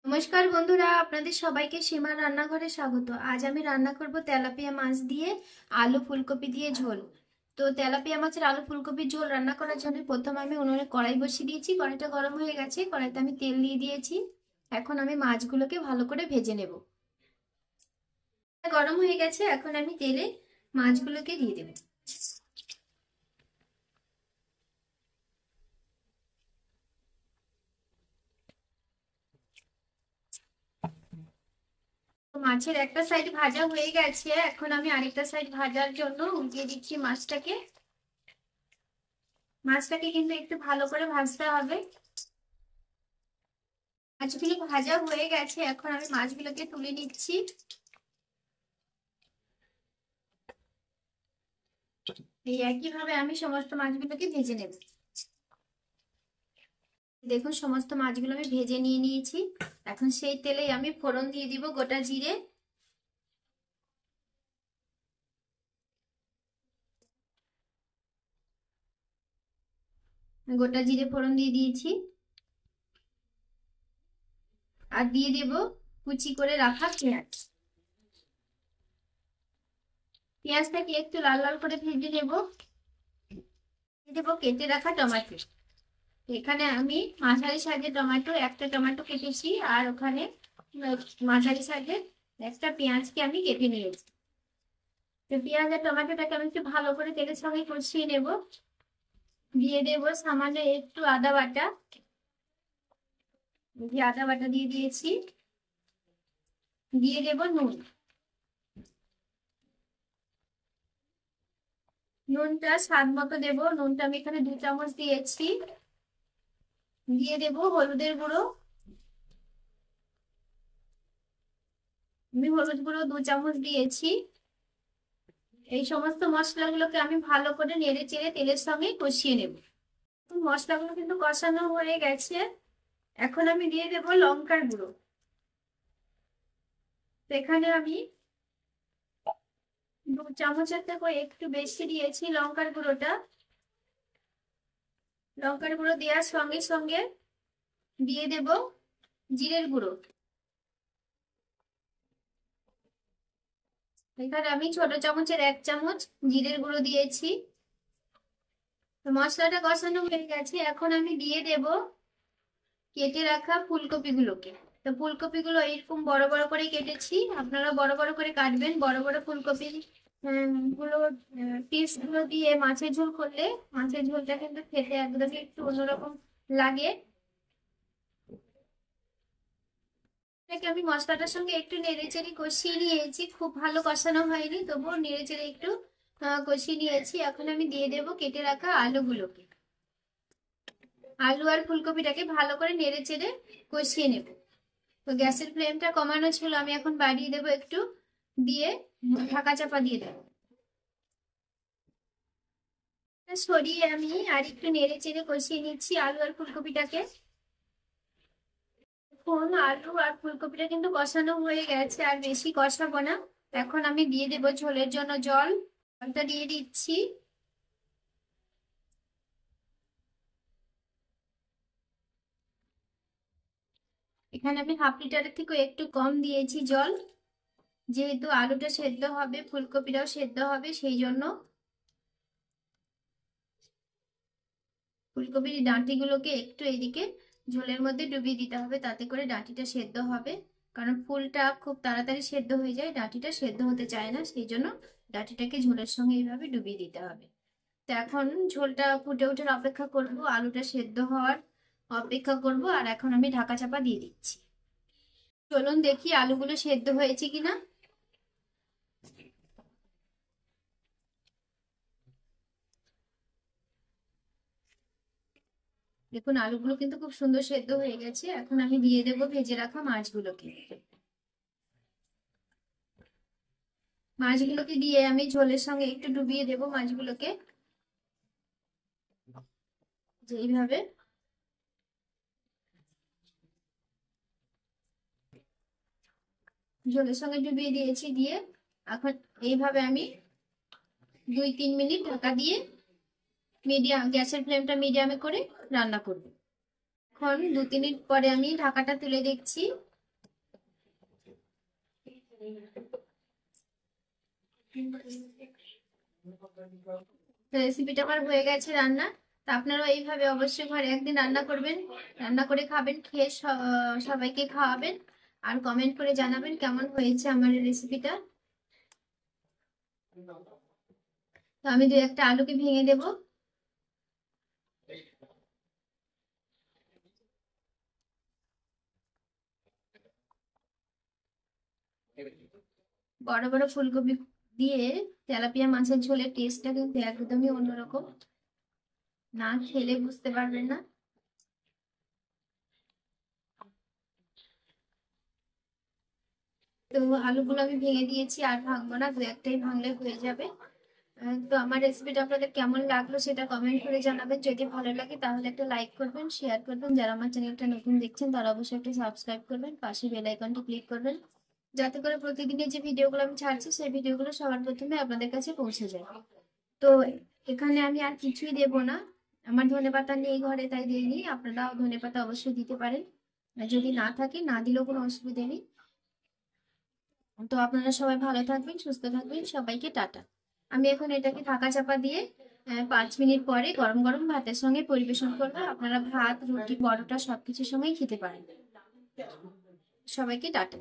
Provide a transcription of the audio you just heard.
নমস্কার বন্ধুরা, আপনাদের সবাইকে সীমার রান্নাঘরে স্বাগত। আজ আমি রান্না করব তেলাপিয়া মাছ দিয়ে আলু ফুলকপি দিয়ে ঝোল। তো তেলাপিয়া মাছের আলু ফুলকপির ঝোল রান্না করার জন্য প্রথম আমি উনুনে কড়াই বসিয়ে দিয়েছি। কড়াইটা গরম হয়ে গেছে, কড়াইতে আমি তেল দিয়ে দিয়েছি। এখন আমি মাছগুলোকে ভালো করে ভেজে নেব। গরম হয়ে গেছে, এখন আমি তেলে মাছগুলোকে দিয়ে দেব। মাছের একটা সাইড ভাজা হয়ে গেছে, এখন আমি আরেকটা সাইড ভাজার জন্য উল্টিয়ে দিচ্ছি মাছটাকে। মাছটাকে কিন্তু একটু ভালো করে ভাজতে হবে। মাছগুলো ভাজা হয়ে গেছে, এখন আমি মাছগুলোকে তুলে নিচ্ছি। এই একই ভাবে আমি সমস্ত মাছগুলোকে ভেজে নেব। দেখুন, সমস্ত মাছগুলো আমি ভেজে নিয়ে নিয়েছি। এখন সেই তেলেই আমি ফোড়ন দিয়ে দিব গোটা জিরে, গোটা জিরে ফোড়ন দিয়ে দিয়েছি। আর দিয়ে দেব কুচি করে রাখা পেঁয়াজ। পেঁয়াজটাকে একটু লাল লাল করে ভেজে নেব। দিয়ে দেবো কেটে রাখা টমেটো। এখানে আমি মাঝারি সাইজের টমেটো, একটা টমেটো কেটেছি, আর ওখানে মাঝারি সাইজের একটা পেঁয়াজকে আমি কেটে নিয়েছি। তো পেঁয়াজ আর টমেটোটাকে আমি একটু ভালো করে তেলের সঙ্গে কষিয়ে নেব। দিয়ে দেব সামান্য একটু আদা বাটা। আদা বাটা দিয়ে দিয়েছি। দিয়ে দেব নুন। নুনটা স্বাদ মতো দেবো। নুনটা আমি এখানে 2 চামচ দিয়েছি। দিয়ে দেব হলুদের গুঁড়ো। আমি হলুদ গুঁড়ো 2 চামচ দিয়েছি। এই সমস্ত মশলাগুলোকে আমি ভালো করে নেড়ে চেড়ে তেলের সঙ্গে কষিয়ে নেব। মশলাগুলো কিন্তু কষানো হয়ে গেছে। এখন আমি দিয়ে দেব লঙ্কার গুঁড়ো। এখানে আমি 2 চামচের থেকে একটু বেশি দিয়েছি লঙ্কার গুঁড়োটা। লঙ্কার গুঁড়ো দেওয়ার সঙ্গে সঙ্গে দিয়ে দেব জিরের গুঁড়ো। এখানে আমি ছোট চামচের 1 চামচ জিরের গুঁড়ো দিয়েছি। মশলাটা কষানো হয়ে গেছে, এখন আমি দিয়ে দেব কেটে রাখা ফুলকপিগুলোকে। তো ফুলকপিগুলো এরকম বড় বড় করে কেটেছি, আপনারা বড় বড় করে কাটবেন। বড় বড় ফুলকপি গুলো পিস গুলো দিয়ে মাছের ঝোল করলে মাছের ঝোলটা কিন্তু খেতে একদমই একটু অন্যরকম লাগে। এটাকে আমি মশলাটার সঙ্গে একটু নেড়েচেড়ে কষিয়ে নিয়েছি। খুব ভালো কষানো হয়নি, তবুও নেড়েচেড়ে একটু কষিয়ে নিয়েছি। এখন আমি দিয়ে দেব কেটে রাখা আলুগুলোকে। আলু আর ফুলকপিটাকে ভালো করে নেড়েচেড়ে কষিয়ে নেব। তো গ্যাসের ফ্লেমটা কমানো ছিল, আমি এখন বাড়িয়ে দেবো একটু। দিয়ে ঢাকা চাপা দিয়ে দেবো। সরিয়ে আমি আর একটু নেড়ে চেড়ে কষিয়ে নিচ্ছি আলু আর ফুলকপিটাকে। এখন আলু আর ফুলকপিটা কিন্তু কষানো হয়ে গেছে, আর বেশি কষাবো না। এখন আমি দিয়ে দেবো ঝোলের জন্য জল। জলটা দিয়ে দিচ্ছি। এখানে আমি হাফ লিটারের থেকে একটু কম দিয়েছি জল, যেহেতু আলুটা সেদ্ধ হবে ফুলকপিটাও সেদ্ধ হবে, সেই জন্য। ফুলকপির ডাঁটিগুলোকে একটু এদিকে ঝোলের মধ্যে ডুবিয়ে দিতে হবে, তাতে করে ডাঁটিটা সেদ্ধ হবে। কারণ ফুলটা খুব তাড়াতাড়ি সেদ্ধ হয়ে যায়, ডাঁটিটা সেদ্ধ হতে চায় না, সেই জন্য ডাঁটিটাকে ঝোলের সঙ্গে এইভাবে ডুবিয়ে দিতে হবে। তো এখন ঝোলটা ফুটে ওঠার অপেক্ষা করব, আলুটা সেদ্ধ হওয়ার অপেক্ষা করব। আর এখন আমি ঢাকা চাপা দিয়ে দিচ্ছি। চলুন দেখি আলুগুলো সেদ্ধ হয়েছে কিনা। দেখুন, আলুগুলো কিন্তু খুব সুন্দর সেদ্ধ হয়ে গেছে। এখন আমি দিয়ে দেবো ভেজে রাখা মাছগুলোকে। মাছগুলোকে দিয়ে আমি ঝোলের সঙ্গে একটু ডুবিয়ে দেবো মাছগুলোকে, এইভাবে। ঝোলের সঙ্গে ডুবিয়ে দিয়েছি, দিয়ে এখন এইভাবে আমি 2-3 মিনিট ঢাকা দিয়ে গ্যাসের ফ্লেমটা মিডিয়ামে করে রান্না করব। এখন 2-3 মিনিট পরে আমি ঢাকাটা তুলে দেখছি। রেসিপিটা আমার হয়ে গেছে রান্না। তা আপনারাও এইভাবে অবশ্যই ঘরে একদিন রান্না করবেন, রান্না করে খাবেন, খেয়ে সবাইকে খাওয়াবেন, আর কমেন্ট করে জানাবেন কেমন হয়েছে আমার এই রেসিপিটা। তো আমি দু একটা আলুকে ভেঙে দেবো। বড় বড় ফুলকপি দিয়ে তেলাপিয়া মাছের ঝোলের টেস্টটা কিন্তু একদমই অন্যরকম, না খেলে বুঝতে পারবেন না। তো আলুগুলো আমি ভেঙে দিয়েছি, আর ভাঙবো না, দু একটাই ভাঙলে হয়ে যাবে। তো আমার রেসিপিটা আপনাদের কেমন লাগলো সেটা কমেন্ট করে জানাবেন। যদি ভালো লাগে তাহলে একটা লাইক করবেন, শেয়ার করবেন। যারা আমার চ্যানেলটা নতুন দেখছেন তারা অবশ্যই একটা সাবস্ক্রাইব করবেন, পাশে বেল আইকনটি ক্লিক করবেন, যাতে করে প্রতিদিনের যে ভিডিওগুলো আমি ছাড়ছি সেই ভিডিওগুলো সবার প্রথমে আপনাদের কাছে পৌঁছে যায়। তো এখানে আমি আর কিছুই দেব না, আমার ধনেপাতা নেই ঘরে তাই দিইনি, আপনারাও ধনেপাতা অবশ্যই দিতে পারেন, আর যদি না থাকে না দিলেও কোনো অসুবিধা নেই। তো আপনারা সবাই ভালো থাকবেন, সুস্থ থাকবেন, সবাইকে টাটা। আমি এখন এটাকে ঢাকা চাপা দিয়ে 5 মিনিট পরে গরম গরম ভাতের সঙ্গে পরিবেশন করবো। আপনারা ভাত, রুটি, পরোটা সবকিছুর সঙ্গেই খেতে পারেন। সবাইকে টাটা।